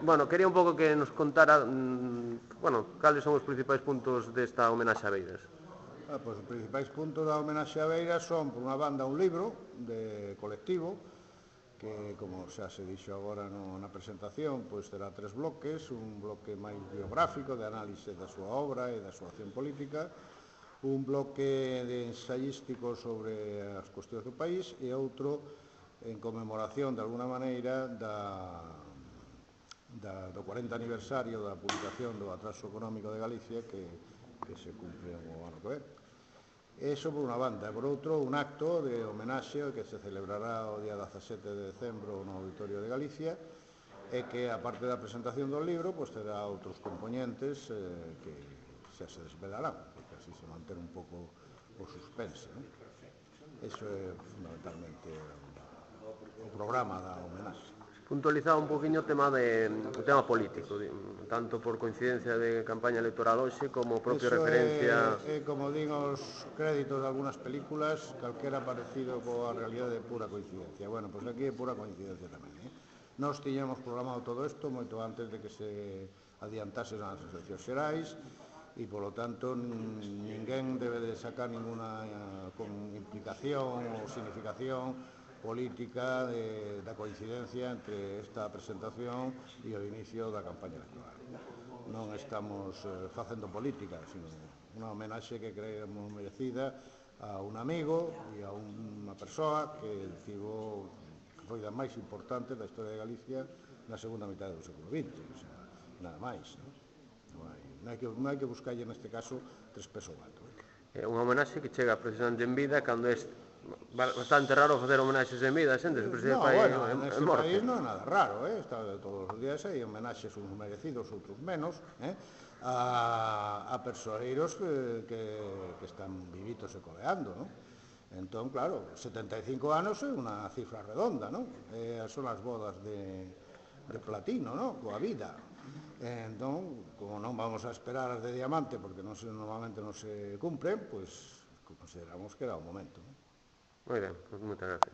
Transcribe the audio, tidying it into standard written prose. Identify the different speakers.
Speaker 1: Bueno, quería un pouco que nos contara, cales son os principais puntos desta homenaxe a Beiras.
Speaker 2: Pois os principais puntos da homenaxe a Beiras son, por unha banda, un libro de colectivo que, como xa se dixo agora na presentación, pois terá 3 bloques: un bloque máis biográfico de análise da súa obra e da súa acción política, un bloque de ensayístico sobre as cuestións do país e outro en conmemoración, de alguna maneira, do 40 aniversario da publicación do Atraso Económico de Galicia que se cumpre o ano que ven. Eso por unha banda. E por outro, un acto de homenaxe que se celebrará o día 17 de decembro no Auditorio de Galicia e que, aparte da presentación do libro, pois terá outros componentes que xa se desvelarán, porque así se mantén un pouco o suspense. Eso é fundamentalmente o programa da homenaxe.
Speaker 1: Puntualizaba un poquinho o tema político, tanto por coincidencia de campaña electoral hoxe como propia referencia...
Speaker 2: Como din os créditos de algunas películas, calquera parecido coa realidade de pura coincidencia. Bueno, pois aquí é pura coincidencia tamén. Nós tiñamos programado todo isto moito antes de que se adiantasen as eleccións xerais e, polo tanto, ninguén debe de sacar ninguna implicación ou significación política da coincidencia entre esta presentación e o inicio da campaña electoral. Non estamos facendo política, sino unha homenaxe que creemos merecida a un amigo e a unha persoa que foi da máis importante da historia de Galicia na segunda mitad do século XX, o sea, nada máis. Non hai que buscarlle, neste caso, 3 pesos o gato.
Speaker 1: É unha homenaxe que chega precisamente en vida cando é bastante raro facer homenaxes en vida, xente,
Speaker 2: neste país non é nada raro, todos os días hai homenaxes uns merecidos, outros menos, a persoeiros que están vivitos e coleando, non? Entón, claro, 75 anos é unha cifra redonda, non? Son as bodas de platino, non? Coa vida. Entón, como non vamos a esperar as de diamante, porque normalmente non se cumpren, pois consideramos que era o momento.
Speaker 1: Moi ben, moitas gracias.